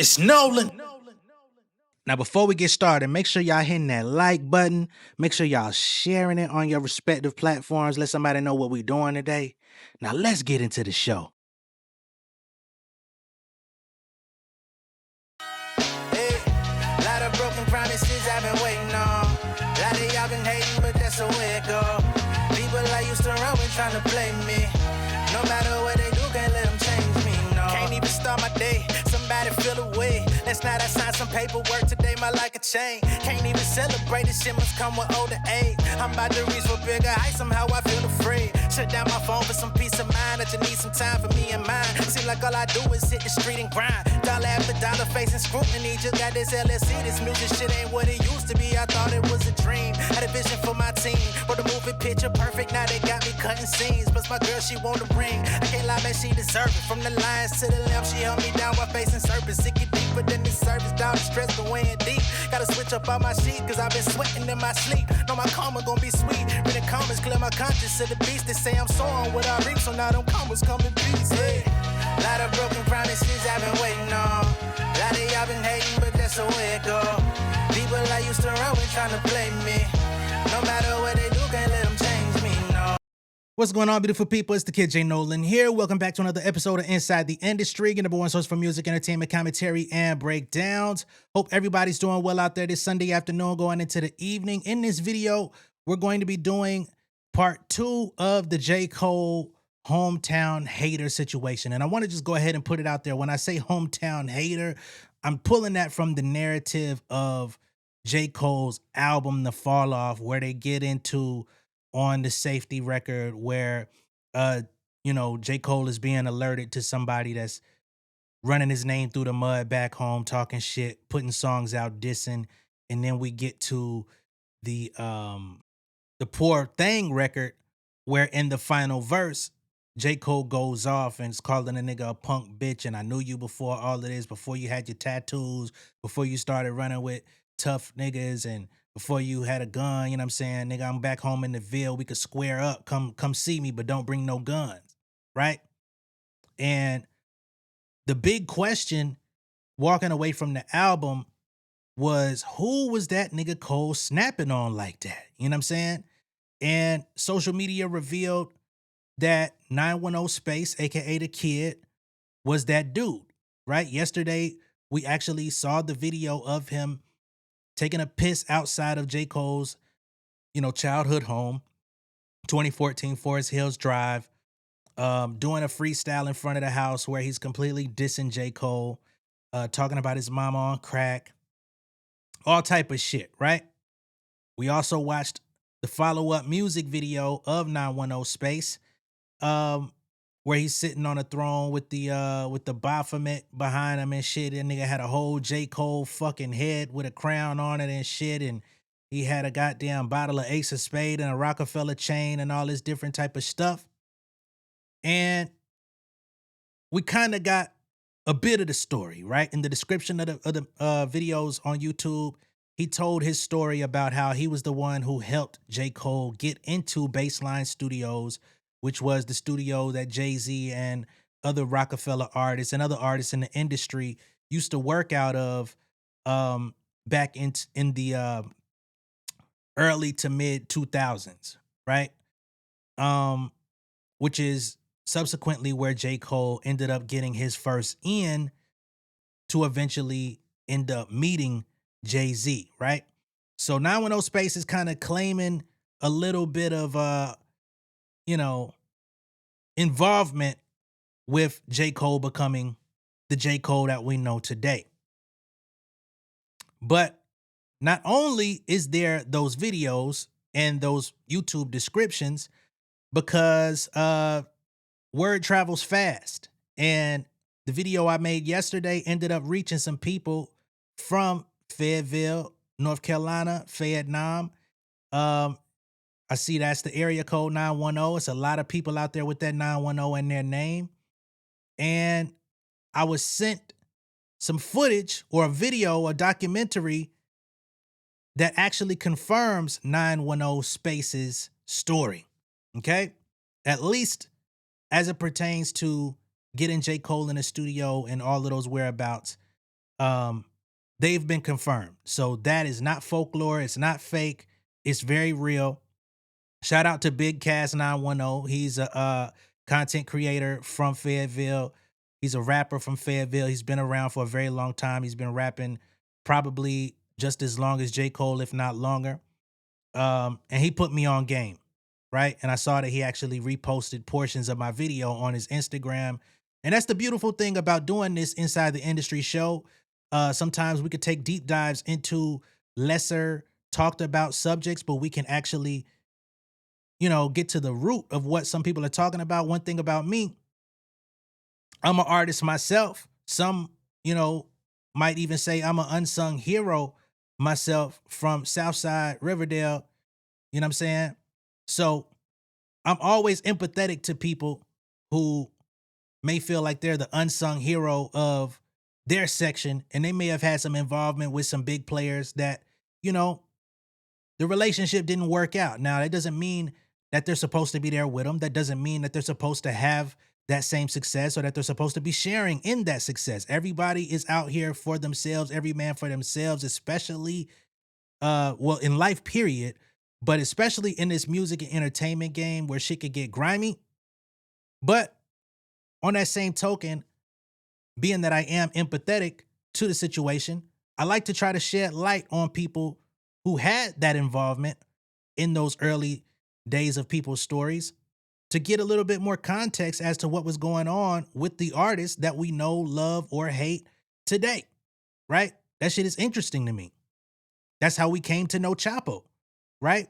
It's Nolan. Now, before we get started, make sure y'all hitting that like button. Make sure y'all sharing it on your respective platforms. Let somebody know what we're doing today. Now, let's get into the show. Hey, lot of broken promises I've been waiting on. Lot of y'all been hating, but that's the way it go. People I used to run with trying to play me. No matter what they do, can't let them change me, no. Can't even start my day, somebody feel away. Last night I signed some paperwork, today my life a chain. Can't even celebrate, this shit must come with older age. I'm about to reach for bigger heights, somehow I feel afraid. Shut down my phone for some peace of mind, I just need some time for me and mine. Seem like all I do is hit the street and grind. Dollar after dollar facing scrutiny, just got this LSC. This music shit ain't what it used to be, I thought it was a dream. Had a vision for my team, wrote a movie picture perfect, now they got me cutting scenes. Plus my girl, she want a ring, I can't lie, man, she deserve it. From the lions to the lamb, she held me down while facing serpents. It get deeper than the surface, down the stress going deep. Gotta switch up on my sheet, cause I've been sweating in my sleep. Know my karma gon' be sweet, read the comments, clear my conscience to the beast. They say I'm sowing what I reap, so now them karmas come in peace. Hey, lot of broken promises I've been waiting on. Lot of y'all been hating, but that's the way it go. People I used to run with trying to play me. No matter what they do, can't let them change me, no. What's going on, beautiful people? It's the kid J Nolan here. Welcome back to another episode of Inside the Industry, your number one source for music, entertainment, commentary, and breakdowns. Hope everybody's doing well out there this Sunday afternoon going into the evening. In this video, we're going to be doing part 2 of the J. Cole hometown hater situation. And I want to just go ahead and put it out there. When I say hometown hater, I'm pulling that from the narrative of J. Cole's album, The Fall Off, where they get into on the safety record where J. Cole is being alerted to somebody that's running his name through the mud back home, talking shit, putting songs out, dissing, and then we get to the Poor Thing record where in the final verse J. Cole goes off and is calling a nigga a punk bitch, and I knew you before all of this, before you had your tattoos, before you started running with tough niggas, and before you had a gun, you know what I'm saying? Nigga, I'm back home in the Ville. We could square up. Come see me, but don't bring no guns. Right? And the big question walking away from the album was, who was that nigga Cole snapping on like that? You know what I'm saying? And social media revealed that 910Space, aka the kid, was that dude. Right? Yesterday, we actually saw the video of him taking a piss outside of J. Cole's, childhood home, 2014 Forest Hills Drive, doing a freestyle in front of the house where he's completely dissing J. Cole, talking about his mama on crack, all type of shit, right? We also watched the follow-up music video of 910Space, where he's sitting on a throne with the Baphomet behind him and shit. And nigga had a whole J. Cole fucking head with a crown on it and shit. And he had a goddamn bottle of Ace of Spade and a Rockefeller chain and all this different type of stuff. And we kind of got a bit of the story, right? In the description of the videos on YouTube, he told his story about how he was the one who helped J. Cole get into Baseline Studios, which was the studio that Jay-Z and other Rockefeller artists and other artists in the industry used to work out of back in the early to mid 2000s, right? Which is subsequently where J. Cole ended up getting his first in to eventually end up meeting Jay-Z, right? So 910Space is kind of claiming a little bit of involvement with J. Cole becoming the J. Cole that we know today. But not only is there those videos and those YouTube descriptions, because word travels fast. And the video I made yesterday ended up reaching some people from Fayetteville, North Carolina, Vietnam. I see that's the area code 910. It's a lot of people out there with that 910 in their name. And I was sent some footage or a video, a documentary that actually confirms 910Space's story. Okay? At least as it pertains to getting J. Cole in the studio and all of those whereabouts. um, they've been confirmed. So that is not folklore. It's not fake. It's very real. Shout out to Big Cass 910. He's a content creator from Fayetteville. He's a rapper from Fayetteville. He's been around for a very long time. He's been rapping probably just as long as J. Cole, if not longer. And he put me on game, right? And I saw that he actually reposted portions of my video on his Instagram. And that's the beautiful thing about doing this Inside the Industry show. Sometimes we could take deep dives into lesser talked about subjects, but we can actually, get to the root of what some people are talking about. One thing about me, I'm an artist myself. Some, might even say I'm an unsung hero myself from Southside Riverdale. You know what I'm saying? So I'm always empathetic to people who may feel like they're the unsung hero of their section, and they may have had some involvement with some big players that, the relationship didn't work out. Now, that doesn't mean that they're supposed to be there with them. That doesn't mean that they're supposed to have that same success or that they're supposed to be sharing in that success. Everybody is out here for themselves, every man for themselves, especially, in life, period, but especially in this music and entertainment game where shit could get grimy. But on that same token, being that I am empathetic to the situation, I like to try to shed light on people who had that involvement in those early days of people's stories to get a little bit more context as to what was going on with the artists that we know, love, or hate today, right? That shit is interesting to me. That's how we came to know Chapo, right?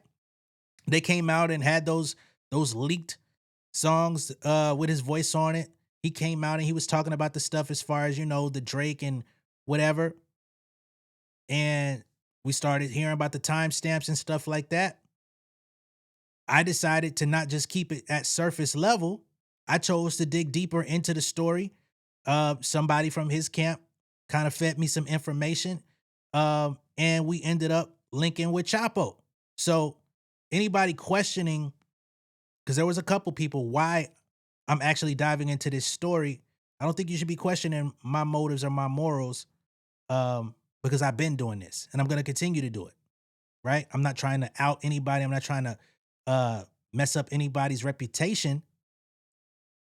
They came out and had those leaked songs with his voice on it. He came out and he was talking about the stuff as far as, the Drake and whatever. And we started hearing about the timestamps and stuff like that. I decided to not just keep it at surface level. I chose to dig deeper into the story. Somebody from his camp kind of fed me some information. And we ended up linking with Chapo. So anybody questioning, because there was a couple people, why I'm actually diving into this story, I don't think you should be questioning my motives or my morals, because I've been doing this and I'm going to continue to do it, right? I'm not trying to out anybody. I'm not trying to mess up anybody's reputation,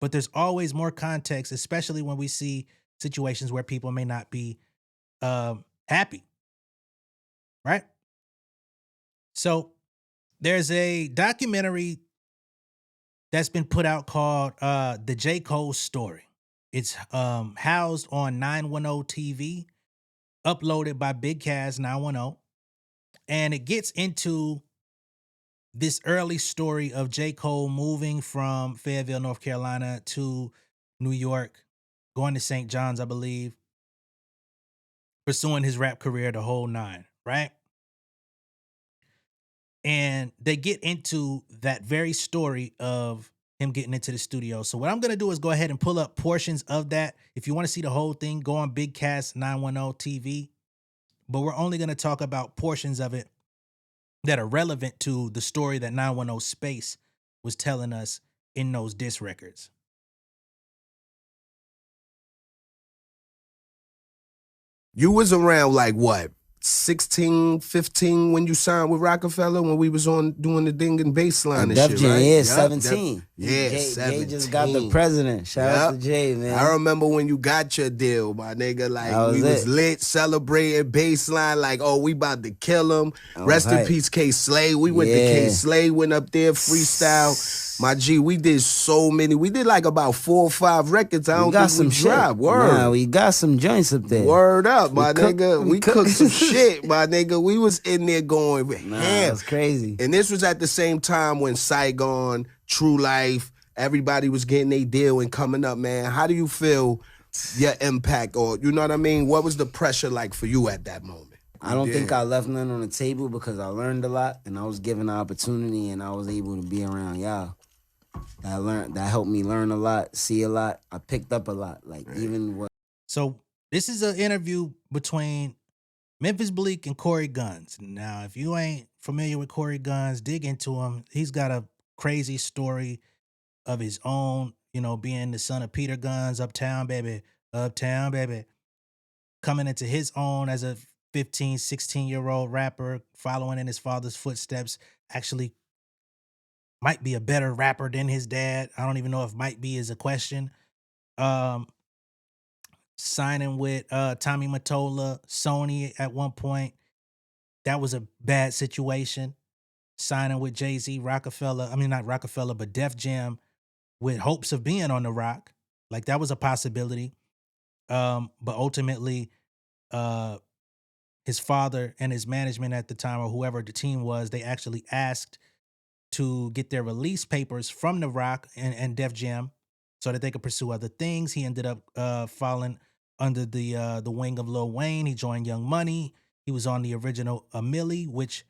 but there's always more context, especially when we see situations where people may not be happy, right? So there's a documentary that's been put out called The J. Cole Story. It's housed on 910 TV, uploaded by Big Cass 910. And it gets into this early story of J. Cole moving from Fayetteville, North Carolina to New York, going to St. John's, I believe, pursuing his rap career, the whole nine, right? And they get into that very story of him getting into the studio. So what I'm going to do is go ahead and pull up portions of that. If you want to see the whole thing, go on Big Cass 910 TV. But we're only going to talk about portions of it that are relevant to the story that 910Space was telling us in those diss records. You was around like what, 16, 15 when you signed with Rockefeller when we was on doing the ding and baseline and Def shit, Jam, right? yeah, Yup, 17. Yeah, Jay 17. just got the president. Shout out to Jay, man. I remember when you got your deal, my nigga. Like, we was lit, celebrating baseline, like, oh, we about to kill him. Rest in peace, K Slay. We went to K Slay, went up there, freestyle. My G, we did so many. We did like about 4 or 5 records. I don't think we dropped. Word. Nah, we got some joints up there. Word up, my nigga. We cooked some shit, my nigga. We was in there going, it was crazy. And this was at the same time when Saigon, True Life, everybody was getting their deal and coming up, man. How do you feel your impact, or you know what I mean? What was the pressure like for you at that moment? I don't think I left nothing on the table because I learned a lot and I was given the opportunity and I was able to be around y'all. That helped me learn a lot, see a lot. I picked up a lot, even what. So this is an interview between Memphis Bleek and Cory Gunz. Now, if you ain't familiar with Cory Gunz, dig into him. He's got a crazy story of his own, being the son of Peter Gunz, Uptown baby, coming into his own as a 15, 16-year-old rapper, following in his father's footsteps, actually might be a better rapper than his dad. I don't even know if might be is a question. Signing with Tommy Mottola, Sony at one point. That was a bad situation. Signing with Jay-Z, Rockefeller, I mean not Rockefeller, but Def Jam with hopes of being on the rock. Like that was a possibility. But ultimately, his father and his management at the time, or whoever the team was, they actually asked to get their release papers from The Rock and Def Jam so that they could pursue other things. He ended up falling under the wing of Lil Wayne. He joined Young Money. He was on the original A Milli, which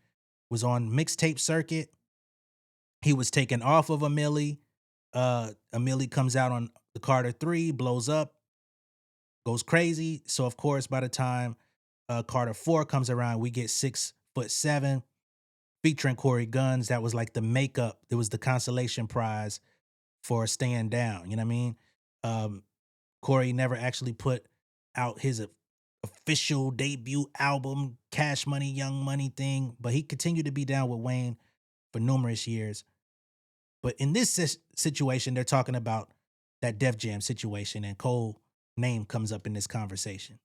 was on mixtape circuit. He was taken off of A Milli. A Milli comes out on the Carter 3, blows up, goes crazy. So of course, by the time Carter 4 comes around, we get 6'7", featuring Cory Gunz. That was like the makeup. It was the consolation prize for staying down. You know what I mean? Cory never actually put out his official debut album, Cash Money, Young Money thing, but he continued to be down with Wayne for numerous years. But in this situation, they're talking about that Def Jam situation, and Cole's name comes up in this conversation.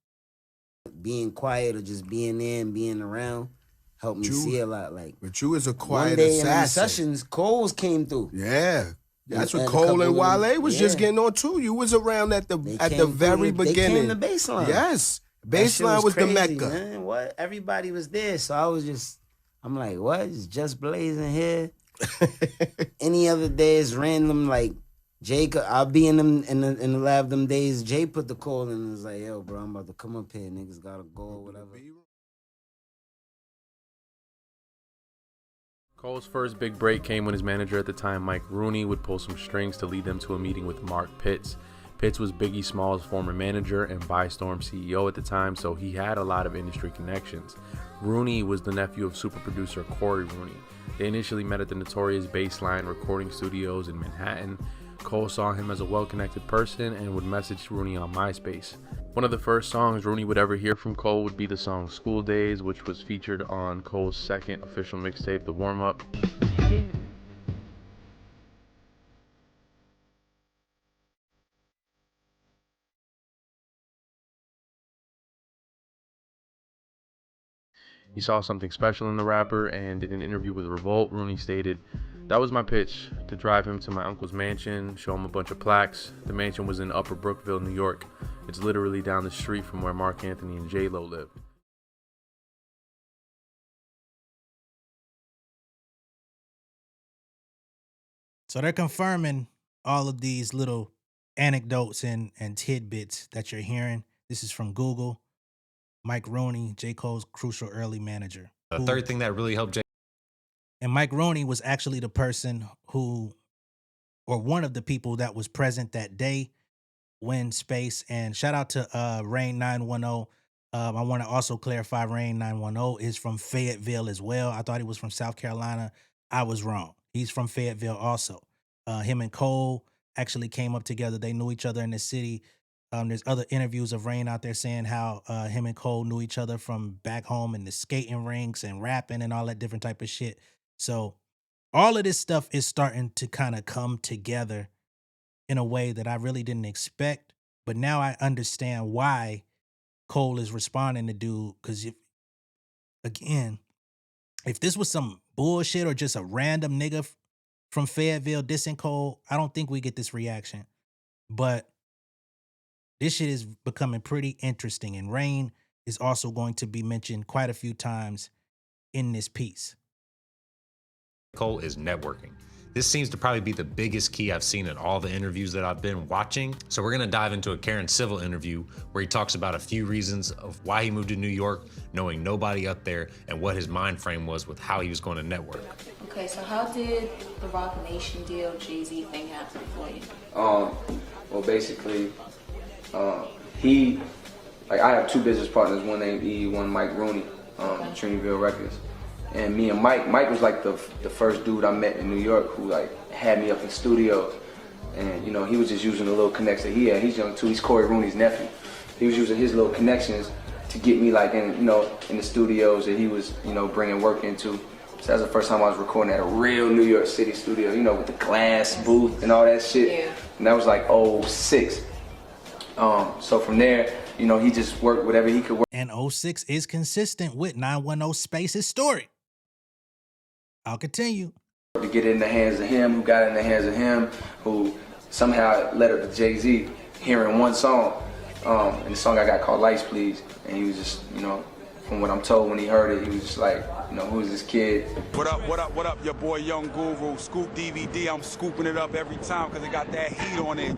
Being quiet or just being there and being around helped me see a lot. Like, but you was a quiet one day assassin. In the sessions, Cole's came through. Yeah. That's what Cole and Wale was just getting on too. You was around at the very beginning. They came to Baseline. Yes. Baseline was crazy, the Mecca. Man. What? Everybody was there. So I'm like, what? It's just blazing here. Any other day is random. Like Jay, I'll be in the lab them days. Jay put the call in and was like, yo, bro, I'm about to come up here. Niggas gotta go or whatever. Cole's first big break came when his manager at the time, Mike Rooney, would pull some strings to lead them to a meeting with Mark Pitts. Pitts was Biggie Smalls' former manager and By Storm CEO at the time, so he had a lot of industry connections. Rooney was the nephew of super producer Cory Rooney. They initially met at the notorious Baseline recording studios in Manhattan. Cole saw him as a well-connected person and would message Rooney on MySpace. One of the first songs Rooney would ever hear from Cole would be the song School Days, which was featured on Cole's second official mixtape, The Warm Up. He saw something special in the rapper, and in an interview with Revolt, Rooney stated, "That was my pitch, to drive him to my uncle's mansion, show him a bunch of plaques. The mansion was in Upper Brookville, New York. It's literally down the street from where Mark Anthony and J Lo live." So they're confirming all of these little anecdotes and tidbits that you're hearing. This is from Google. Mike Rooney, J. Cole's crucial early manager. The third thing that really helped J. And Mike Rooney was actually the person who, or one of the people that was present that day when Space, and shout out to Rain 910. I want to also clarify Rain 910 is from Fayetteville as well. I thought he was from South Carolina. I was wrong. He's from Fayetteville also. Him and Cole actually came up together. They knew each other in the city. There's other interviews of Rain out there saying how him and Cole knew each other from back home in the skating rinks and rapping and all that different type of shit. So all of this stuff is starting to kind of come together in a way that I really didn't expect. But now I understand why Cole is responding to dude. Because if this was some bullshit or just a random nigga from Fayetteville dissing Cole, I don't think we get this reaction. But this shit is becoming pretty interesting, and Rain is also going to be mentioned quite a few times in this piece. Cole is networking. This seems to probably be the biggest key I've seen in all the interviews that I've been watching. So we're gonna dive into a Karen Civil interview where he talks about a few reasons of why he moved to New York, knowing nobody up there, and what his mind frame was with how he was going to network. Okay, so how did the Rock Nation deal, Jay-Z thing happen for you? Well, basically, I have two business partners, one named E, one Mike Rooney, Trinity Records. And me and Mike was like the first dude I met in New York who like had me up in studios. And you know, he was just using the little connects that he had. He's young too, he's Cory Rooney's nephew. he was using his little connections to get me like in in the studios that he was bringing work into. So that's the first time I was recording at a real New York City studio, with the glass booth and all that shit. Yeah. And that was like 06. So from there, he just worked whatever he could work. And 06 is consistent with 910Space's story. I'll continue. To get it in the hands of him, who got it in the hands of him, who somehow led up to Jay-Z hearing one song. And the song I got called Lights Please. And he was just, from what I'm told, when he heard it, he was just like, who's this kid? What up, your boy Young Guru, Scoop DVD. I'm scooping it up every time because it got that heat on it.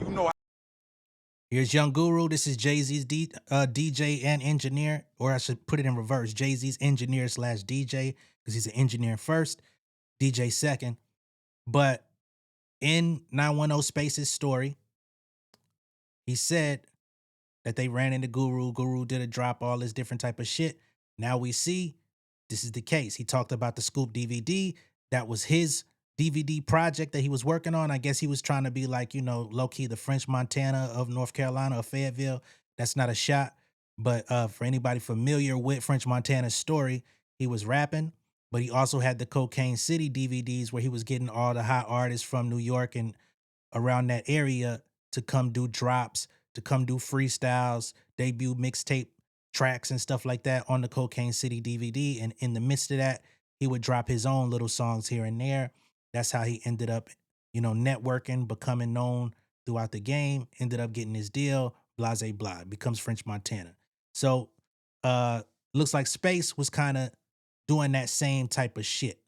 Here's Young Guru. This is Jay-Z's DJ and engineer, or I should put it in reverse. Jay-Z's engineer / DJ, because he's an engineer first, DJ second. But in 910Space's story, he said that they ran into Guru. Guru did a drop, all this different type of shit. Now we see this is the case. He talked about the Scoop DVD. That was his DVD project that he was working on. I guess he was trying to be like, low-key the French Montana of North Carolina or Fayetteville. That's not a shot. But for anybody familiar with French Montana's story, he was rapping, but he also had the Cocaine City DVDs where he was getting all the hot artists from New York and around that area to come do drops, to come do freestyles, debut mixtape tracks and stuff like that on the Cocaine City DVD. And in the midst of that, he would drop his own little songs here and there. That's how he ended up, networking, becoming known throughout the game, ended up getting his deal, blase blah, becomes French Montana. So looks like Space was kind of doing that same type of shit,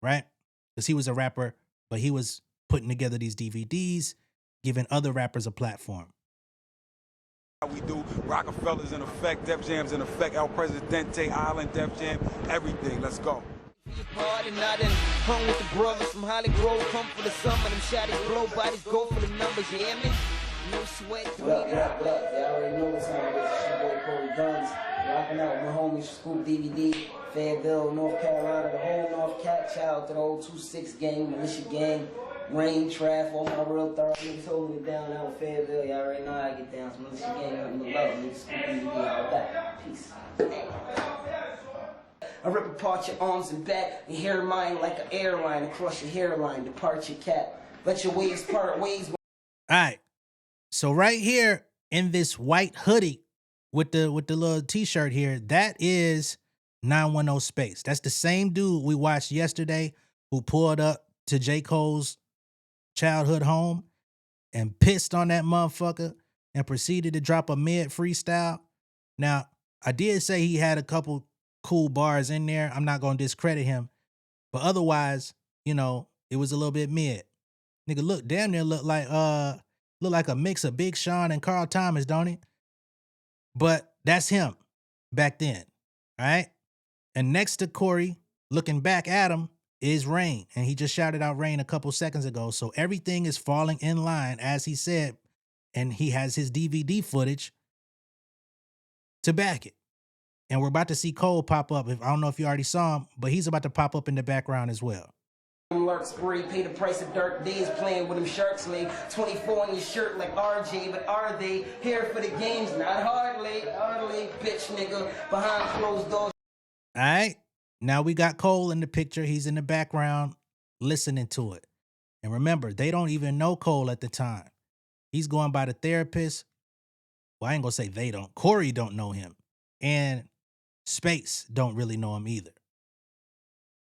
right? Because he was a rapper, but he was putting together these DVDs, giving other rappers a platform. We do Rockefeller's in effect, Def Jam's in effect, El Presidente, Island, Def Jam, everything. Let's go. And I done hung with the brothers from Holly Grove, come for the summer, them shotties blow bodies, go for the numbers, you hear me? No sweat. What up? Y'all already know what's on with your boy Cory Gunz. Rocking out with my homies Scoop DVD, Fayetteville, North Carolina, the whole North Cat. Shout out to the old 2-6 gang, militia gang, Rain, Traff, all my real thorough niggas holding it down out in Fayetteville. Y'all already know how I get down. Some militia gang, nothing but love. Niggas Scoop DVD, all that. Peace. I rip apart your arms and back, and hair mine like an airline across your hairline. Depart your cat. Let your waves part ways. All right. So right here in this white hoodie with the little t-shirt here, that is 910Space. That's the same dude we watched yesterday who pulled up to J. Cole's childhood home and pissed on that motherfucker and proceeded to drop a mid freestyle. Now, I did say he had a couple cool bars in there. I'm not going to discredit him. But otherwise, it was a little bit mid. Nigga, damn near look like a mix of Big Sean and Carl Thomas, don't it? But that's him back then, all right? And next to Cory, looking back at him, is Rain. And he just shouted out Rain a couple seconds ago. So everything is falling in line, as he said. And he has his DVD footage to back it. And we're about to see Cole pop up. I don't know if you already saw him, but he's about to pop up in the background as well. Lurk spree, pay the price of dark days playing with them sharks, lay 24 on your shirt like RJ, but are they here for the games? Not hardly, bitch nigga, behind closed doors. All right, now we got Cole in the picture. He's in the background listening to it. And remember, they don't even know Cole at the time. He's going by the therapist. Well, I ain't gonna say they don't. Cory don't know him. And Space don't really know him either.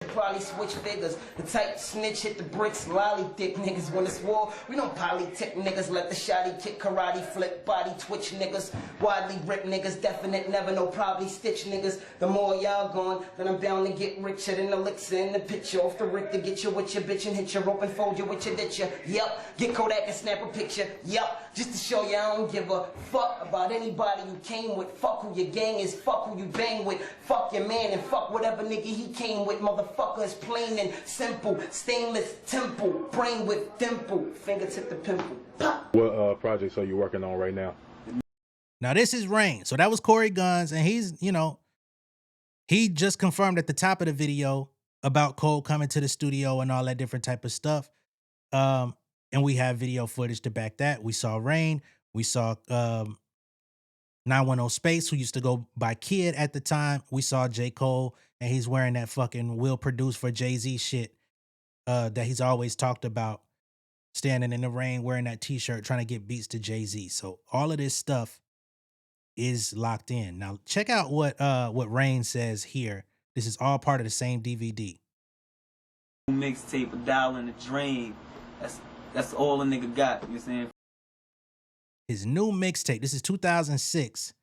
Probably switch figures. The type snitch hit the bricks, lolly dick niggas. When it's war, we don't politic niggas. Let the shotty kick, karate flip, body twitch niggas. Widely rip niggas, definite, never know, probably stitch niggas. The more y'all gone, then I'm bound to get richer than the elixir in the picture. Off the rick to get you with your bitch and hit your rope and fold you with your ditcher. Yep, get Kodak and snap a picture. Yep, just to show you I don't give a fuck about anybody you came with. Fuck who your gang is, fuck who you bang with. Fuck your man and fuck whatever nigga he came with. Motherfucker is plain and simple. Stainless temple, brain with dimple, fingertip to pimple. Pop. What projects are you working on right now? Now this is Rain. So that was Cory Gunz, and he's, he just confirmed at the top of the video about Cole coming to the studio and all that different type of stuff. And we have video footage to back that. We saw Rain. We saw 910Space, who used to go by Kid at the time. We saw J. Cole, and he's wearing that fucking will produce for Jay-Z shit that he's always talked about, standing in the rain wearing that t-shirt trying to get beats to Jay-Z. So all of this stuff is locked in. Now check out what Rain says here. This is all part of the same DVD. Mixtape, $1 in the dream. That's all a nigga got. You know what I'm saying? His new mixtape, this is 2006.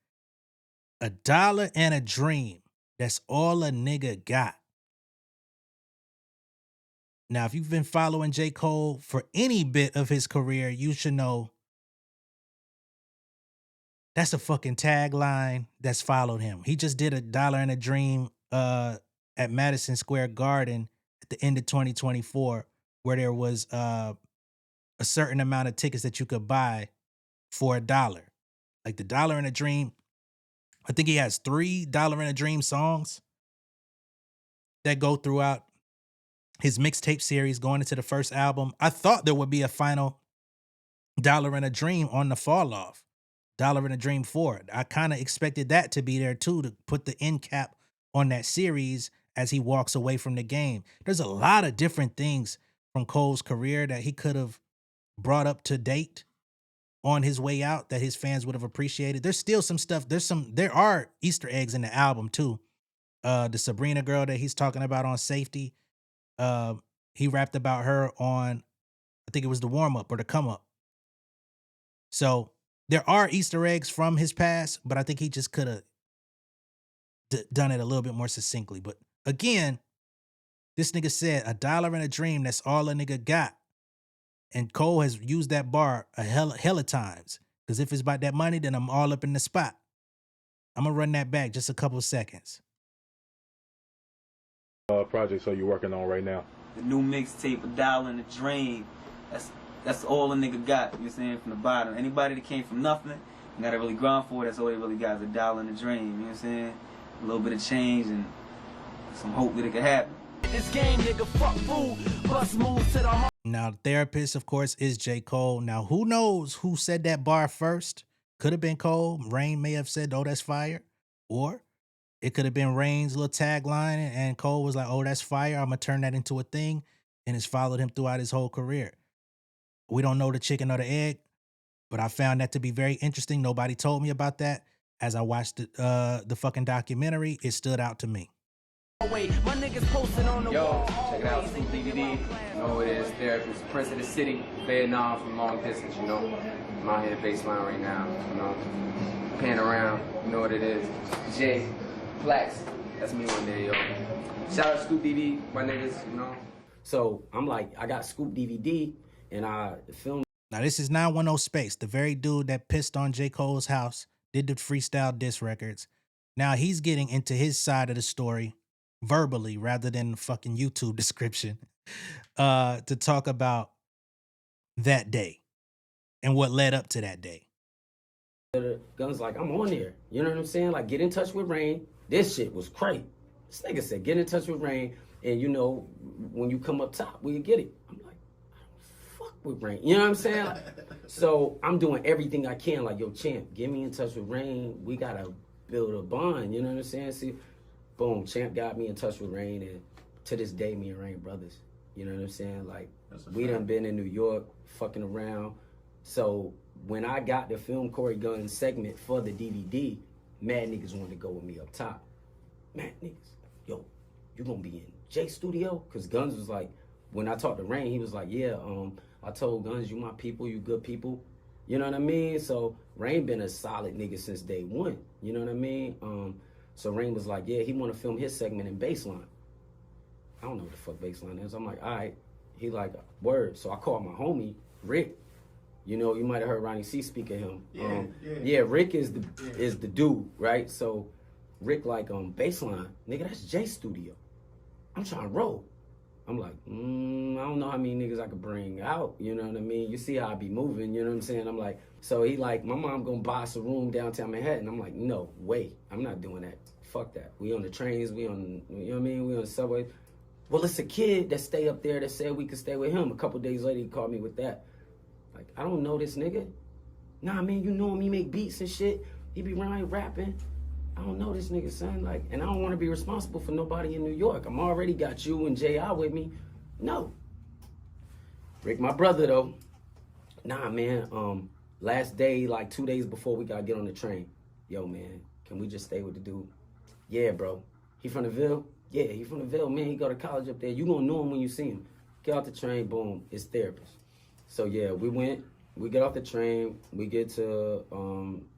$1 and a dream. That's all a nigga got. Now, if you've been following J. Cole for any bit of his career, you should know that's a fucking tagline that's followed him. He just did $1 and a dream at Madison Square Garden at the end of 2024, where there was a certain amount of tickets that you could buy for $1. Like the $1 and a dream, I think he has 3 $1 and a dream songs that go throughout his mixtape series going into the first album. I thought there would be a final $1 and a dream on the fall off, $1 and a dream 4. I kind of expected that to be there too, to put the end cap on that series as he walks away from the game. There's a lot of different things from Cole's career that he could have brought up to date on his way out that his fans would have appreciated. There's still some stuff. There are Easter eggs in the album too. The Sabrina girl that he's talking about on Safety. He rapped about her on, I think it was the warm up or the come up. So there are Easter eggs from his past, but I think he just could have done it a little bit more succinctly. But again, this nigga said $1 and a dream. That's all a nigga got. And Cole has used that bar a hell of times. Because if it's about that money, then I'm all up in the spot. I'm going to run that back just a couple of seconds. Project so you're working on right now? The new mixtape, $1 in a dream. That's all a nigga got. You know what I'm saying? From the bottom. Anybody that came from nothing and got to really grind for it, that's all they really got is $1 in a dream. You know what I'm saying? A little bit of change and some hope that it could happen. This game, nigga, fuck fool. Bust moves to the heart. Now, the therapist, of course, is J. Cole. Now, who knows who said that bar first? Could have been Cole. Rain may have said, oh, that's fire. Or it could have been Rain's little tagline, and Cole was like, oh, that's fire. I'm going to turn that into a thing. And it's followed him throughout his whole career. We don't know the chicken or the egg, but I found that to be very interesting. Nobody told me about that. As I watched the fucking documentary, it stood out to me. Wait, my niggas posting on the Yo, check it out, Scoop DVD. You know who it is, Therapist, Prince of the City, Vietnam from long distance, you know. I'm out here at baseline right now, you know. Pan around, you know what it is. Jay, Flax, that's me one day, yo. Shout out to Scoop DVD, my niggas, you know. So I'm like, I got Scoop DVD and I filmed. Now, this is 910Space, the very dude that pissed on J. Cole's house, did the freestyle diss records. Now he's getting into his side of the story verbally rather than fucking YouTube description to talk about that day and what led up to that day. Gunz like, I'm on there. You know what I'm saying? Like, get in touch with Rain. This shit was crazy. This nigga said, get in touch with Rain, and you know, when you come up top, we'll get it. I'm like, fuck with Rain. You know what I'm saying? Like, so I'm doing everything I can. Like, yo, Champ, get me in touch with Rain. We gotta build a bond. You know what I'm saying? See, boom, Champ got me in touch with Rain, and to this day, me and Rain brothers. You know what I'm saying? Like, we done been in New York, fucking around. So when I got the film Cory Gunz segment for the DVD, mad niggas wanted to go with me up top. Mad niggas, yo, you gonna be in Jay studio? Cause Gunz was like, when I talked to Rain, he was like, yeah, I told Gunz, you my people, you good people. You know what I mean? So Rain been a solid nigga since day one. You know what I mean? So Rain was like, yeah, he want to film his segment in Baseline. I don't know what the fuck Baseline is. I'm like, all right. He like, word. So I called my homie, Rick. You know, you might have heard Ronnie C speak of him. Yeah, Rick is the dude, right? So Rick like, Baseline, nigga, that's Jay studio. I'm trying to roll. I'm like, I don't know how many niggas I could bring out, you know what I mean? You see how I be moving, you know what I'm saying? I'm like, so he like, my mom gonna buy us a room downtown Manhattan. I'm like, no, wait, I'm not doing that. Fuck that. We on the trains, we on, you know what I mean? We on the subway. Well, it's a kid that stay up there that said we could stay with him. A couple days later, he called me with that. Like, I don't know this nigga. Nah, man, you know him, he make beats and shit. He be around here rapping. I don't know this nigga, son. Like, and I don't want to be responsible for nobody in New York. I'm already got you and J.I. with me. No. Rick, my brother, though. Nah, man. Last day, like 2 days before we gotta get on the train. Yo, man, can we just stay with the dude? Yeah, bro. He from the Ville? Yeah, he from the Ville, man. He go to college up there. You gonna know him when you see him. Get off the train, boom, it's therapist. So yeah, we get off the train, we get to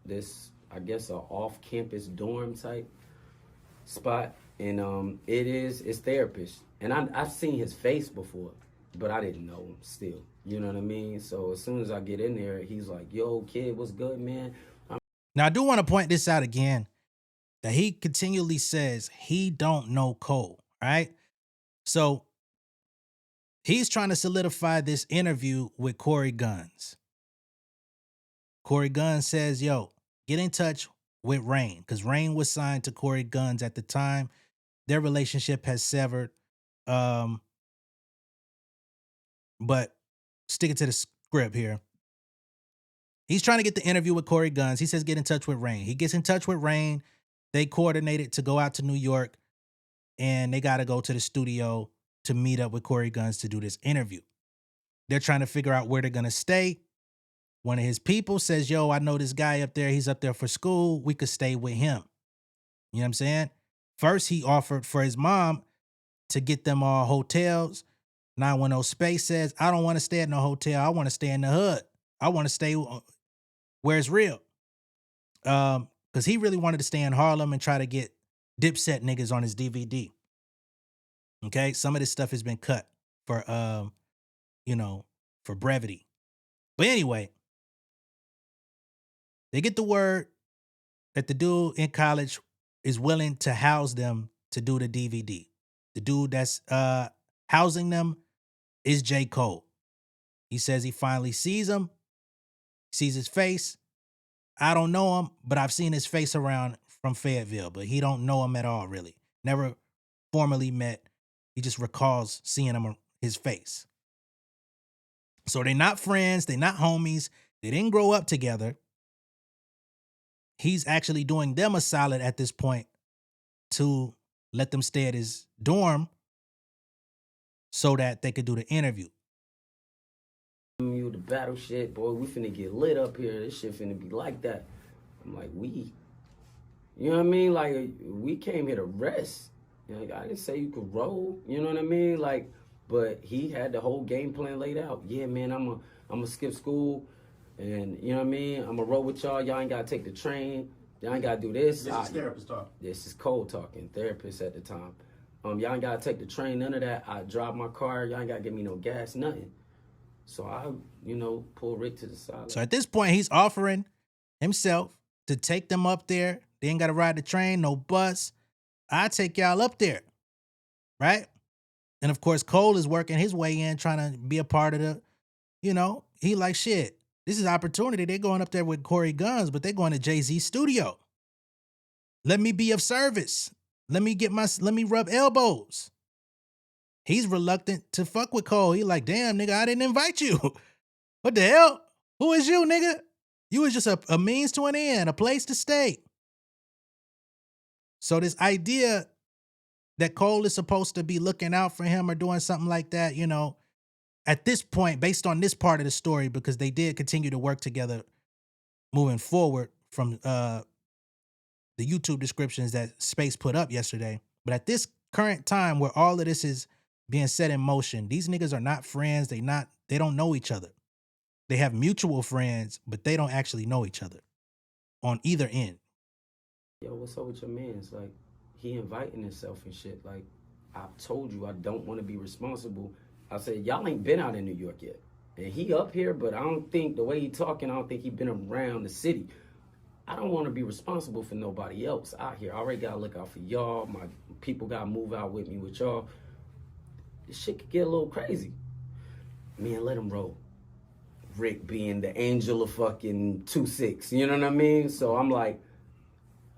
this, I guess, a off-campus dorm type spot, and it's therapist. And I've seen his face before, but I didn't know him still. You know what I mean? So as soon as I get in there, he's like, yo, kid, what's good, man? Now, I do want to point this out again, that he continually says he don't know Cole, right? So he's trying to solidify this interview with Cory Gunz. Cory Gunz says, yo, get in touch with Rain, because Rain was signed to Cory Gunz at the time. Their relationship has severed. But sticking to the script here. He's trying to get the interview with Cory Gunz. He says get in touch with Rain. He gets in touch with Rain. They coordinated to go out to New York, and they got to go to the studio to meet up with Cory Gunz to do this interview. They're trying to figure out where they're going to stay. One of his people says, yo, I know this guy up there. He's up there for school. We could stay with him. You know what I'm saying? First, he offered for his mom to get them all hotels. 910Space says, I don't want to stay at no hotel. I want to stay in the hood. I want to stay where it's real. Because he really wanted to stay in Harlem and try to get Dipset niggas on his DVD. Okay? Some of this stuff has been cut for, for brevity. But anyway, they get the word that the dude in college is willing to house them to do the DVD. The dude that's housing them is J. Cole. He says he finally sees him, sees his face. I don't know him, but I've seen his face around from Fayetteville, but he don't know him at all, really. Never formally met. He just recalls seeing him, his face. So they're not friends. They're not homies. They didn't grow up together. He's actually doing them a solid at this point to let them stay at his dorm so that they could do the interview. You the battle shit, boy, we finna get lit up here. This shit finna be like that. I'm like, you know what I mean? Like, we came here to rest. You know, like, I didn't say you could roll, you know what I mean? Like, but he had the whole game plan laid out. Yeah, man, I'm gonna skip school, and you know what I mean? I'm gonna roll with y'all. Y'all ain't gotta take the train. Y'all ain't gotta do this. This is therapist talk. This is Cole talking, therapist at the time. Y'all ain't gotta take the train, none of that. I drive my car. Y'all ain't gotta give me no gas, nothing. So I, pull Rick to the side. So at this point, he's offering himself to take them up there. They ain't got to ride the train, no bus. I take y'all up there, right? And of course, Cole is working his way in, trying to be a part of the, he like, shit, this is opportunity. They're going up there with Cory Gunz, but they're going to Jay-Z's studio. Let me be of service. Let me rub elbows. He's reluctant to fuck with Cole. He like, damn, nigga, I didn't invite you. What the hell? Who is you, nigga? You was just a means to an end, a place to stay. So this idea that Cole is supposed to be looking out for him or doing something like that, at this point, based on this part of the story, because they did continue to work together moving forward from the YouTube descriptions that Space put up yesterday. But at this current time where all of this is being set in motion, these niggas are not friends. They don't know each other. They have mutual friends, but they don't actually know each other on either end. Yo, what's up with your mans? Like, he inviting himself and shit. Like, I told you I don't want to be responsible. I said, y'all ain't been out in New York yet. And he up here, but I don't think, the way he talking, I don't think he been around the city. I don't want to be responsible for nobody else out here. I already got to look out for y'all. My people got to move out with me with y'all. This shit could get a little crazy. Man, let him roll. Rick being the angel of fucking 2-6, you know what I mean? So I'm like,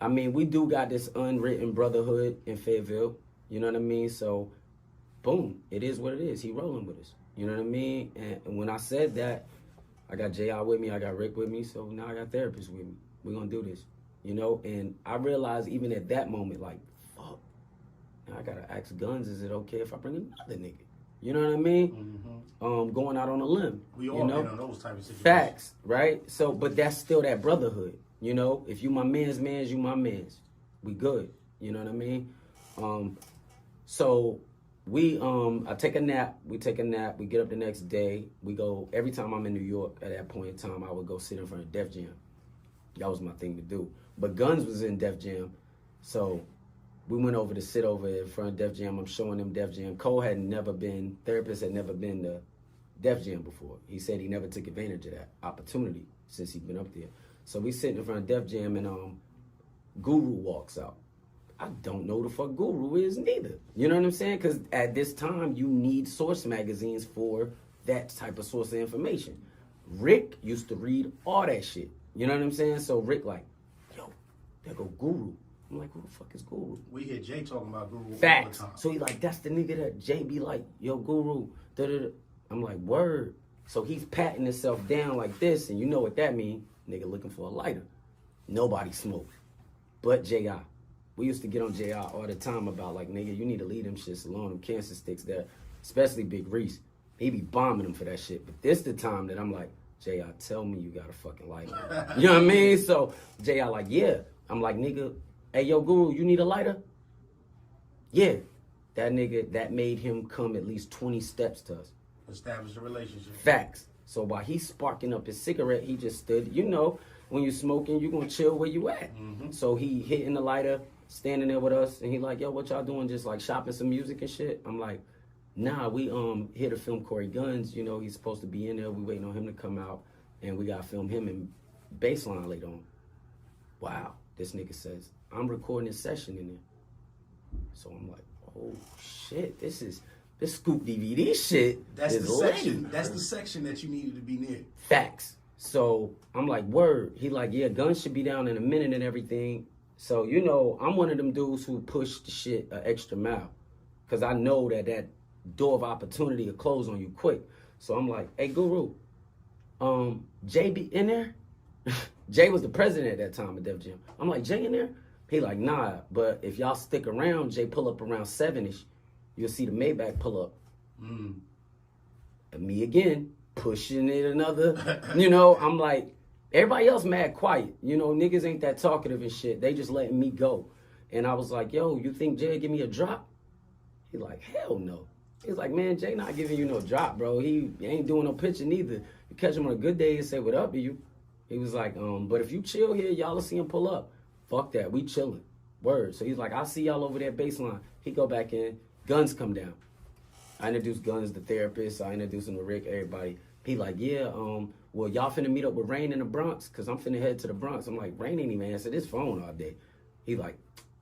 we do got this unwritten brotherhood in Fayetteville, you know what I mean? So, boom, it is what it is. He rolling with us, you know what I mean? And when I said that, I got J.I. with me, I got Rick with me, so now I got therapists with me. We're going to do this. you know? And I realized even at that moment, like, fuck, now I gotta ask Gunz, is it okay if I bring another nigga? You know what I mean? Going out on a limb. We all you know? been on those type of situations. Facts, right? So, but that's still that brotherhood, you know? If you my man's, you my man's. We good, you know what I mean? So I take a nap, we take a nap, we get up the next day, we go, every time I'm in New York at that point in time, I would go sit in front of Def Jam. That was my thing to do. But Gunz was in Def Jam, so we went over to sit over in front of Def Jam. I'm showing him Def Jam. Cole had never been, therapist had never been to Def Jam before. He said he never took advantage of that opportunity since he'd been up there. So we sitting in front of Def Jam and Guru walks out. I don't know who the fuck Guru is neither. You know what I'm saying? Because at this time, you need source magazines for that type of source of information. Rick used to read all that shit. You know what I'm saying? So Rick like, yo, there go Guru. I'm like, who the fuck is Guru? We hear Jay talking about Guru Facts. all the time. So he like, that's the nigga that Jay be like, yo, Guru. Da-da-da. I'm like, word. So he's patting himself down like this, and you know what that mean? Nigga looking for a lighter. Nobody smoke, but J.I. We used to get on J.I. all the time about like, nigga, you need to leave them shits alone, them cancer sticks there, especially Big Reese. He be bombing them for that shit. But this the time that I'm like, J.I., tell me you got a fucking lighter. You know what I mean? So J.I. like, yeah. I'm like, nigga, hey, yo, Guru, you need a lighter? Yeah. That nigga, that made him come at least 20 steps to us. Establish a relationship. Facts. So while he's sparking up his cigarette, he just stood, you know, when you're smoking, you're going to chill where you at. So he hitting the lighter, standing there with us, and he like, yo, what y'all doing? Just like shopping some music and shit? I'm like, nah, we here to film Cory Gunz. You know, he's supposed to be in there. We waiting on him to come out, and we got to film him in Baseline later on. Wow. This nigga says, I'm recording a session in there. So I'm like, oh, shit, this scoop DVD shit. That's is the section. lame. That's the section that you needed to be near. Facts. So I'm like, word. He like, yeah, Gunz should be down in a minute and everything. So, you know, I'm one of them dudes who push the shit an extra mile. Because I know that door of opportunity will close on you quick. So I'm like, hey, Guru, Jay be in there? Jay was the president at that time of Def Jam. I'm like, Jay in there? He like, nah, but if y'all stick around, Jay pull up around 7-ish, you'll see the Maybach pull up. And me again, pushing it another, you know, I'm like, everybody else mad quiet. You know, niggas ain't that talkative and shit. They just letting me go. And I was like, yo, you think Jay give me a drop? He like, hell no. He's like, man, Jay not giving you no drop, bro. He ain't doing no pitching neither. You catch him on a good day and say what up to you. He was like, but if you chill here, y'all will see him pull up. Fuck that, we chilling. Word. So he's like, I'll see y'all over there Baseline. He go back in, Gunz come down. I introduced Gunz, the therapist. I introduced him to Rick, everybody. He like, yeah, well, y'all finna meet up with Rain in the Bronx? Because I'm finna head to the Bronx. I'm like, Rain ain't even answered his phone all day. He like,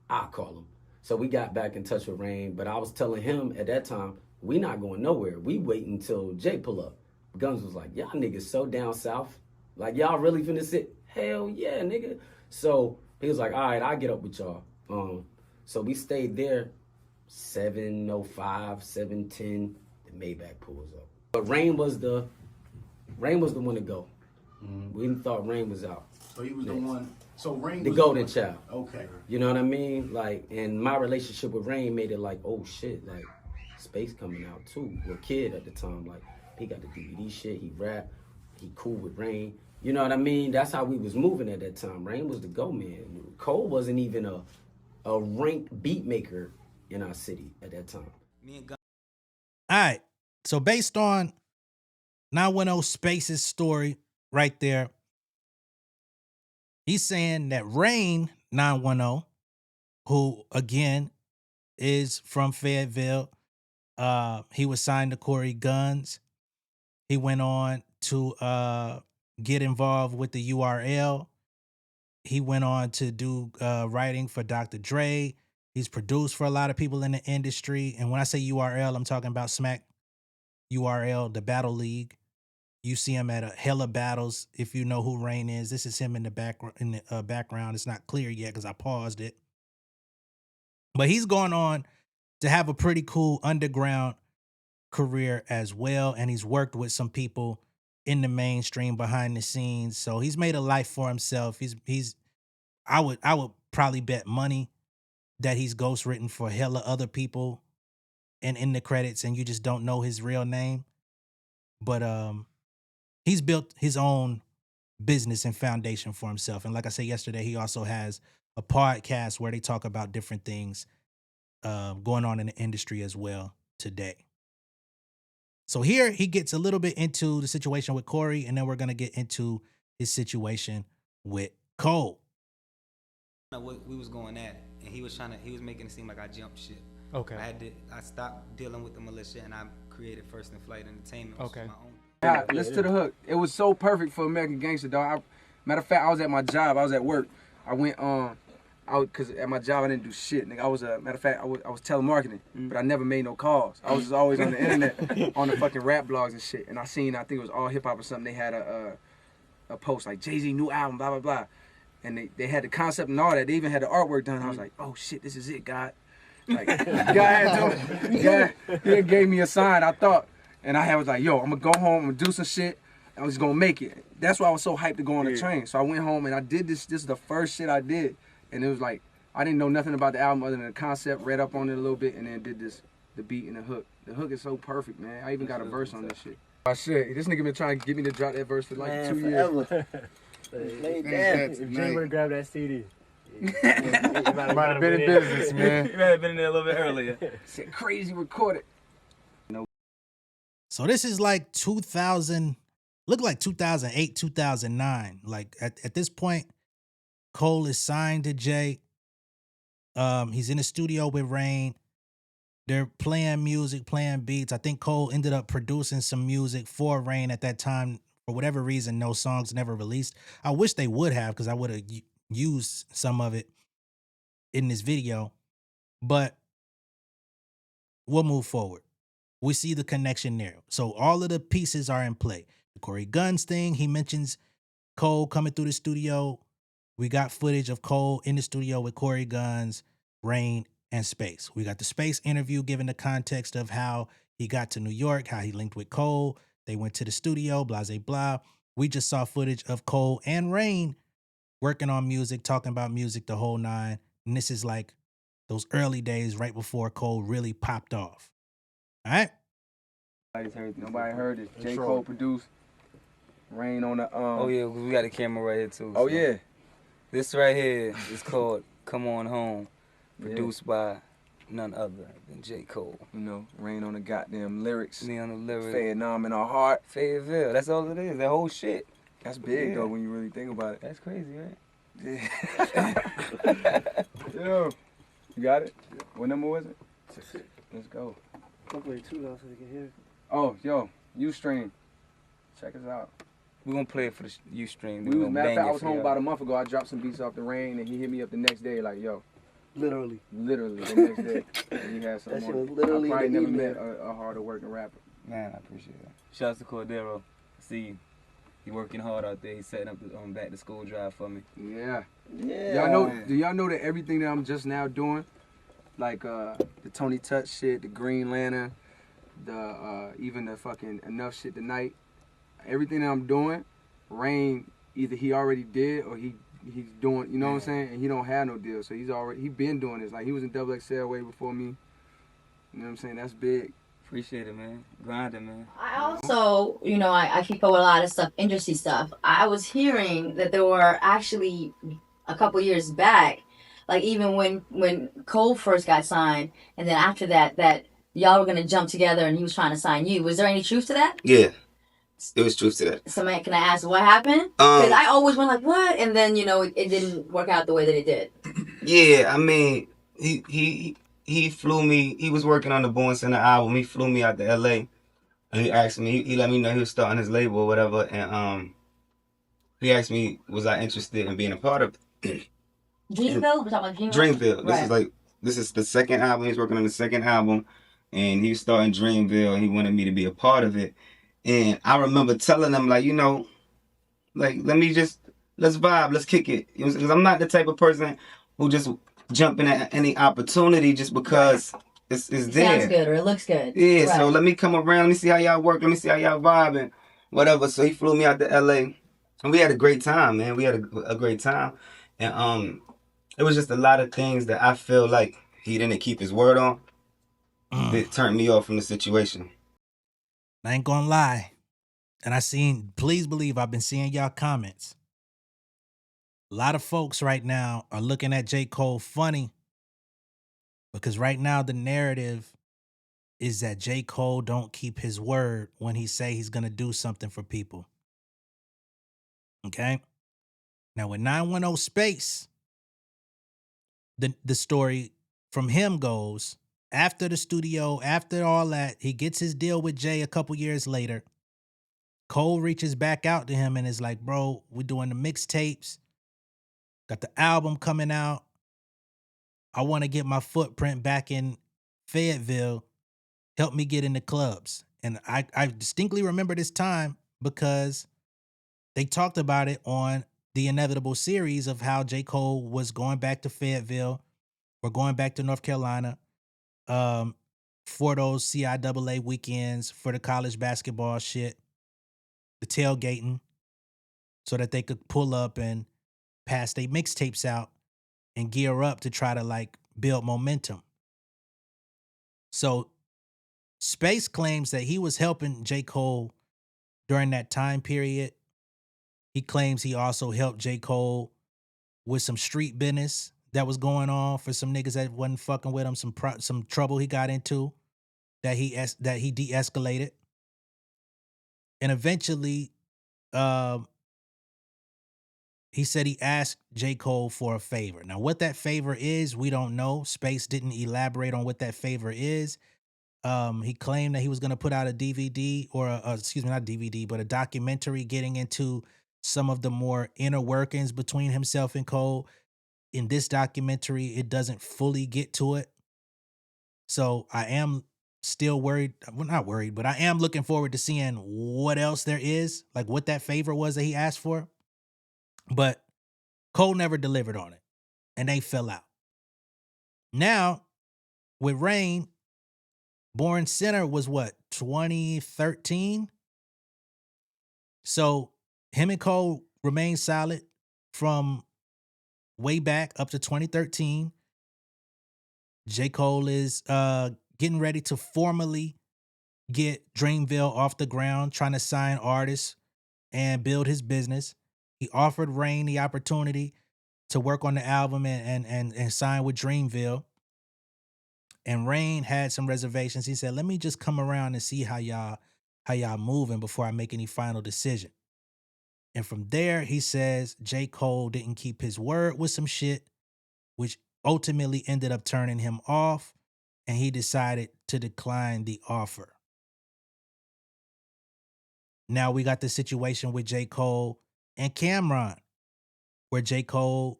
I'll call him. So we got back in touch with Rain, but I was telling him at that time, we not going nowhere. We waiting until Jay pull up. Gunz was like, y'all niggas so down south. Like, y'all really finna sit? Hell yeah, nigga. So he was like, all right, I'll get up with y'all. So we stayed there, 7:05, 7:10, the Maybach pulls up. But Rain was the one to go. We thought Rain was out. So he was the one. So Rain the was golden child. Okay. You know what I mean? Like, and my relationship with Rain made it like, oh shit, like Space coming out too. Well, Kid at the time, like he got the DVD shit. He rap. He cool with Rain. You know what I mean? That's how we was moving at that time. Rain was the go man. Cole wasn't even a ranked beat maker in our city at that time. Mm. All right. So based on 910Space's story right there, he's saying that Rain 910, who again is from Fayetteville, he was signed to Cory Gunz. He went on to get involved with the URL. He went on to do writing for Dr. Dre. He's produced for a lot of people in the industry. And when I say URL, I'm talking about Smack URL, the Battle League. You see him at a hella battles. If you know who Rain is, this is him in the background. It's not clear yet because I paused it. But he's going on to have a pretty cool underground career as well. And he's worked with some people in the mainstream behind the scenes. So he's made a life for himself. He's I would probably bet money that he's ghostwritten for hella other people and in the credits, and you just don't know his real name. But he's built his own business and foundation for himself. And like I said yesterday, he also has a podcast where they talk about different things going on in the industry as well today. So here he gets a little bit into the situation with Cory, and then we're gonna get into his situation with Cole. What we was going at, and he was making it seem like I jumped ship. Okay. I stopped dealing with the militia, and I created First and Flight Entertainment. Okay. My own. Yeah, listen to the hook. It was so perfect for American Gangster, dog. Matter of fact, I was at my job. I was at work. I went cause at my job I didn't do shit. Nigga, I was matter of fact, I was telemarketing, but I never made no calls. I was just always on the internet, on the fucking rap blogs and shit. And I think it was All Hip Hop or something. They had a post like Jay-Z new album, blah blah blah, and they had the concept and all that. They even had the artwork done. I was like, oh shit, this is it, God. Like, God he gave me a sign. I thought, and I was like, yo, I'm gonna go home, I'm gonna do some shit. I was gonna make it. That's why I was so hyped to go on the train. So I went home and I did this. This is the first shit I did. And it was like, I didn't know nothing about the album other than the concept, read up on it a little bit, and then did the beat and the hook. The hook is so perfect, man. I even got a verse on this shit. I should. This nigga been trying to get me to drop that verse for like 2 years. If Jay would have grabbed that CD. Might have been in business, man. You might have been in there a little bit earlier. Said crazy recorded. So this is like 2000, look like 2008, 2009. Like at this point, Cole is signed to Jay. He's in the studio with Rain. They're playing music, playing beats. I think Cole ended up producing some music for Rain at that time. For whatever reason, no songs never released. I wish they would have, because I would have used some of it in this video. But we'll move forward. We see the connection there. So all of the pieces are in play. The Cory Gunz thing, he mentions Cole coming through the studio. We got footage of Cole in the studio with Cory Gunz, Rain, and Space. We got the Space interview giving the context of how he got to New York, how he linked with Cole. They went to the studio, blah, blah, blah. We just saw footage of Cole and Rain working on music, talking about music, the whole nine. And this is like those early days right before Cole really popped off. All right? Nobody heard it. J. Cole produced. Rain on the Oh yeah, we got a camera right here too. Oh so. yeah. This right here is called "Come On Home," produced by none other than J. Cole. You know, Rain on the goddamn lyrics. Me on the lyrics. Vietnam in our heart. Fayetteville. That's all it is. That whole shit. That's big though when you really think about it. That's crazy, right? Yeah. Yo, you got it? What number was it? 6. Let's go. I'll play 2 though so they can hear it. Oh, yo, Ustream. Check us out. We're gonna play it for the Ustream. Matter of fact, I was home about a month ago. I dropped some beats off the Rain, and he hit me up the next day like, yo. Literally the next day. And he had something that shit on. was literally I probably the never email. met a harder working rapper. Man, I appreciate that. Shouts to Cordero. See you. He working hard out there. He's setting up the back to school drive for me. Yeah. Yeah. Do y'all know that everything that I'm just now doing, like the Tony Touch shit, the Green Lantern, the even the fucking Enough Shit Tonight, everything that I'm doing, Rain either he already did or he's doing, you know what I'm saying? And he don't have no deal, so he been doing this. Like he was in XXL way before me. You know what I'm saying? That's big. Appreciate it, man. Grinding, man. I also, I keep up with a lot of stuff, industry stuff. I was hearing that there were actually a couple years back, like even when Cole first got signed, and then after that y'all were gonna jump together and he was trying to sign you. Was there any truth to that? Yeah, it was truth to that. So man, can I ask what happened? Because I always went like, what? And then, it didn't work out the way that it did. Yeah, I mean, he flew me. He was working on the Born Center album. He flew me out to LA, and he asked me. He let me know he was starting his label or whatever, and he asked me, was I interested in being a part of it? Dreamville? We're talking about Dreamville? Dreamville. This is the second album. He's working on the second album, and he was starting Dreamville, and he wanted me to be a part of it. And I remember telling him, like, let's vibe, let's kick it. Because I'm not the type of person who just jumping at any opportunity just because it's there. Sounds good or it looks good. Yeah, right. So let me come around, let me see how y'all work, let me see how y'all vibe and whatever. So he flew me out to LA, and we had a great time, man. We had a great time. And it was just a lot of things that I feel like he didn't keep his word on that turned me off from the situation. I ain't gonna lie. And please believe I've been seeing y'all comments. A lot of folks right now are looking at J. Cole funny because right now the narrative is that J. Cole don't keep his word when he say he's gonna do something for people. Okay? Now with 910Space, the story from him goes, after the studio, after all that, he gets his deal with Jay a couple years later. Cole reaches back out to him and is like, bro, we're doing the mixtapes. Got the album coming out. I want to get my footprint back in Fayetteville. Help me get into clubs. And I distinctly remember this time because they talked about it on the Inevitable series of how J. Cole was going back to Fayetteville or going back to North Carolina for those CIAA weekends, for the college basketball shit, the tailgating, so that they could pull up and pass their mixtapes out and gear up to try to like build momentum. So Space claims that he was helping J. Cole during that time period. He claims he also helped J. Cole with some street business that was going on for some niggas that wasn't fucking with him, some trouble he got into that he de-escalated. And eventually, he said he asked J. Cole for a favor. Now, what that favor is, we don't know. Space didn't elaborate on what that favor is. He claimed that he was going to put out a DVD or not DVD, but a documentary getting into some of the more inner workings between himself and Cole. In this documentary, it doesn't fully get to it. So I am still worried. Well, not worried, but I am looking forward to seeing what else there is, like what that favor was that he asked for. But Cole never delivered on it, and they fell out. Now, with Rain, Born Sinner was what, 2013? So him and Cole remained solid from way back up to 2013. J. Cole is getting ready to formally get Dreamville off the ground, trying to sign artists and build his business. He offered Rain the opportunity to work on the album and sign with Dreamville. And Rain had some reservations. He said, let me just come around and see how y'all moving before I make any final decision. And from there, he says J. Cole didn't keep his word with some shit, which ultimately ended up turning him off, and he decided to decline the offer. Now we got the situation with J. Cole and Cameron, where J. Cole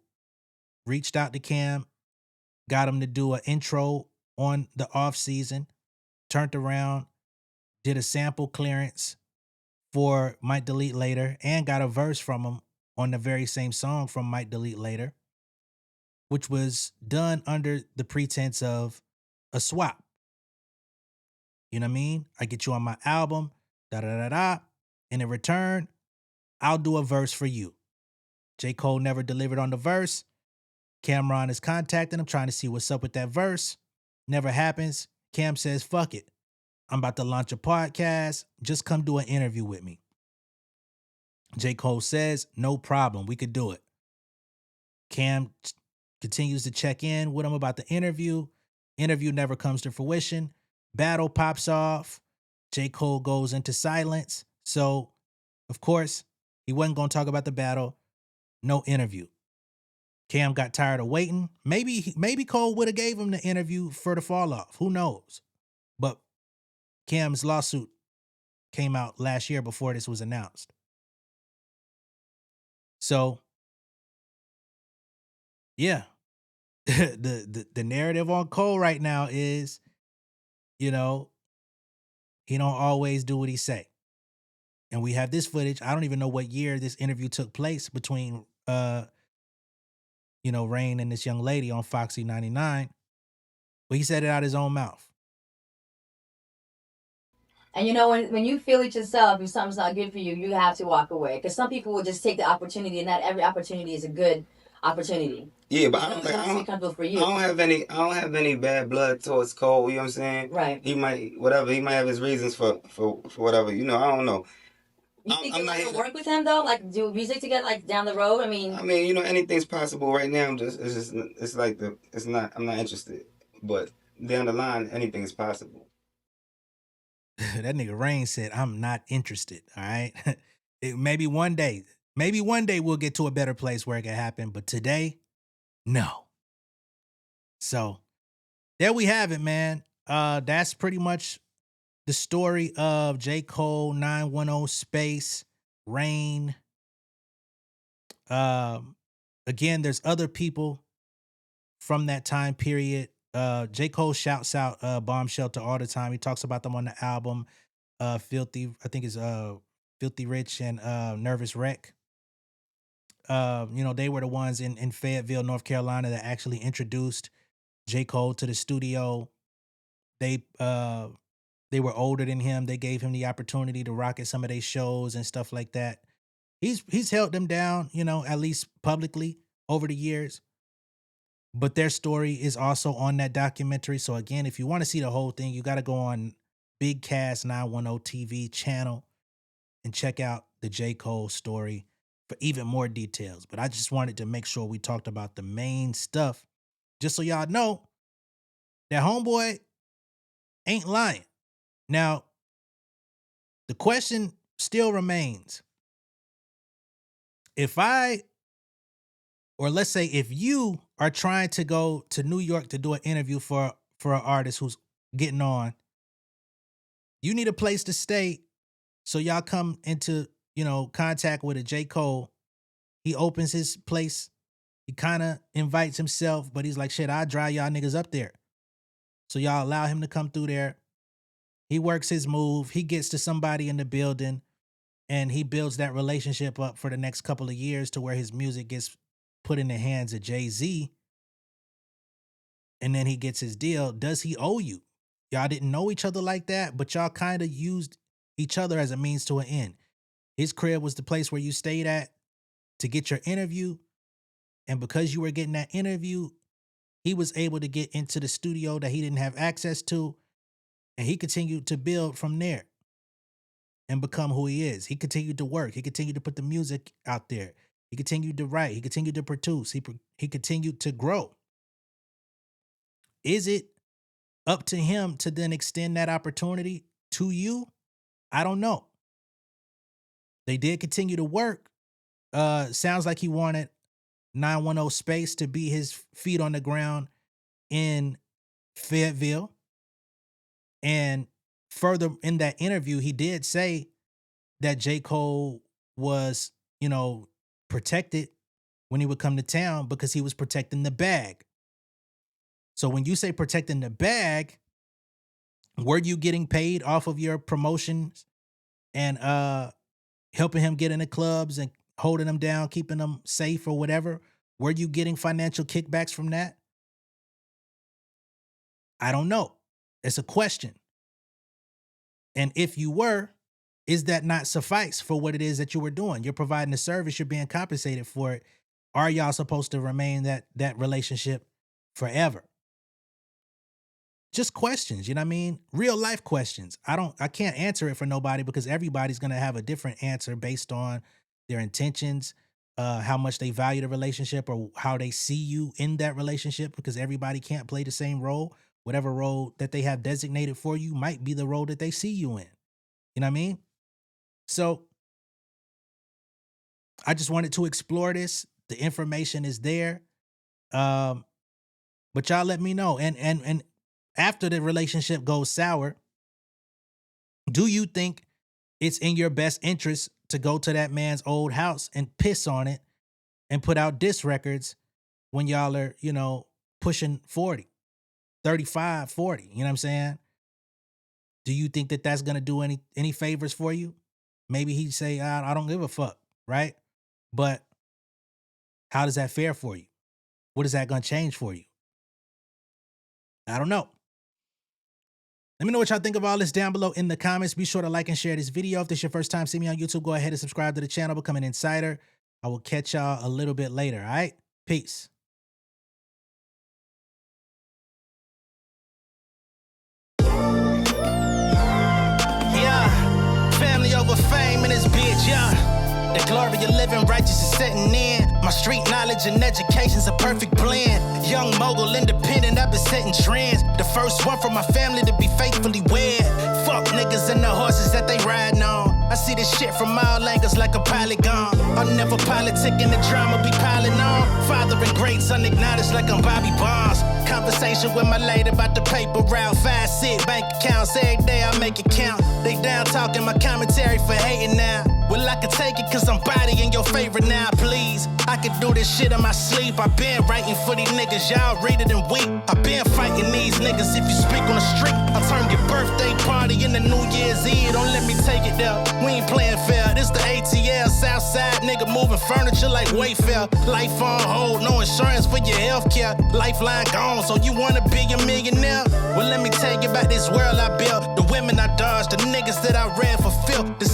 reached out to Cam, got him to do an intro on the off season, turned around, did a sample clearance for Might Delete Later, and got a verse from him on the very same song from Might Delete Later, which was done under the pretense of a swap. You know what I mean? I get you on my album, da-da-da-da, and in return, I'll do a verse for you. J. Cole never delivered on the verse. Cameron is contacting him, trying to see what's up with that verse. Never happens. Cam says, fuck it. I'm about to launch a podcast. Just come do an interview with me. J. Cole says, no problem. We could do it. Cam continues to check in with him about the interview. Interview never comes to fruition. Battle pops off. J. Cole goes into silence. So, of course, he wasn't going to talk about the battle. No interview. Cam got tired of waiting. Maybe Cole would have gave him the interview for the fall off. Who knows? But Cam's lawsuit came out last year before this was announced. So, yeah, the narrative on Cole right now is, you know, he don't always do what he say. And we have this footage. I don't even know what year this interview took place between, Rain and this young lady on Foxy 99. But he said it out his own mouth. And you know, when you feel it yourself, if something's not good for you, you have to walk away. Because some people will just take the opportunity, and not every opportunity is a good opportunity. Yeah, but I don't have any bad blood towards Cole. You know what I'm saying? Right. He might have his reasons for whatever. You know, I don't know. You think you'll ever work with him though? Like do music together, like down the road? I mean, you know, anything's possible right now. I'm not interested. But down the line, anything is possible. That nigga Rain said, "I'm not interested." All right, maybe one day we'll get to a better place where it can happen. But today, no. So there we have it, man. That's pretty much the story of J. Cole, 910Space, Rain. Again, there's other people from that time period. J. Cole shouts out Bomb Shelter all the time. He talks about them on the album. Filthy, I think it's Filthy Rich and Nervous Wreck. You know, they were the ones in Fayetteville, North Carolina that actually introduced J. Cole to the studio. They were older than him. They gave him the opportunity to rock at some of their shows and stuff like that. He's held them down, you know, at least publicly over the years. But their story is also on that documentary. So again, if you want to see the whole thing, you got to go on Big Cast 910 TV channel and check out the J. Cole story for even more details. But I just wanted to make sure we talked about the main stuff, just so y'all know that homeboy ain't lying. Now, the question still remains. If you are trying to go to New York to do an interview for an artist who's getting on, you need a place to stay. So y'all come into, you know, contact with a J. Cole. He opens his place. He kind of invites himself, but he's like, shit, I'll drive y'all niggas up there. So y'all allow him to come through there. He works his move. He gets to somebody in the building and he builds that relationship up for the next couple of years to where his music gets put in the hands of Jay-Z. And then he gets his deal. Does he owe you? Y'all didn't know each other like that, but y'all kind of used each other as a means to an end. His crib was the place where you stayed at to get your interview. And because you were getting that interview, he was able to get into the studio that he didn't have access to. And he continued to build from there and become who he is. He continued to work. He continued to put the music out there. He continued to write. He continued to produce. He continued to grow. Is it up to him to then extend that opportunity to you? I don't know. They did continue to work. Sounds like he wanted 910Space to be his feet on the ground in Fayetteville. And further in that interview, he did say that J. Cole was, you know, protected when he would come to town because he was protecting the bag. So when you say protecting the bag, were you getting paid off of your promotions and helping him get in the clubs and holding them down, keeping them safe or whatever? Were you getting financial kickbacks from that? I don't know. It's a question. And if you were, is that not suffice for what it is that you were doing? You're providing a service, you're being compensated for it. Are y'all supposed to remain that relationship forever? Just questions, you know what I mean? Real life questions. I can't answer it for nobody because everybody's going to have a different answer based on their intentions, how much they value the relationship or how they see you in that relationship, because everybody can't play the same role. Whatever role that they have designated for you might be the role that they see you in. You know what I mean? So I just wanted to explore this. The information is there. But y'all let me know. And after the relationship goes sour, do you think it's in your best interest to go to that man's old house and piss on it and put out diss records when y'all are, you know, pushing 40, 35, 40, you know what I'm saying? Do you think that that's going to do any favors for you? Maybe he'd say, I don't give a fuck, right? But how does that fare for you? What is that going to change for you? I don't know. Let me know what y'all think of all this down below in the comments. Be sure to like and share this video. If this is your first time seeing me on YouTube, go ahead and subscribe to the channel, become an insider. I will catch y'all a little bit later, all right? Peace. Yeah, family over fame in this bitch, yeah. The glory of living righteous is setting in. My street knowledge and education's a perfect blend. Young mogul, independent, I've been setting trends. The first one from my family to be faithfully wed. Fuck niggas and the horses that they riding on. I see this shit from all angles like a polygon. I'll never politic and the drama be piling on. Father and great son acknowledged like I'm Bobby Bonds. Conversation with my lady about the paper route. 5-6 bank accounts, every day I make it count. They down talking my commentary for hating now. Well, I can take it cause I'm bodying your favorite now, please. I can do this shit in my sleep. I been writing for these niggas, y'all read it and weep. I been fighting these niggas if you speak on the street. I'll turn your birthday party into New Year's Eve. Don't let me take it there. We ain't playing fair. This the ATL, Southside nigga moving furniture like Wayfair. Life on hold, no insurance for your healthcare. Lifeline gone, so you wanna be a millionaire? Well, let me tell you about this world I built. The women I dodged, the niggas that I read for filth. The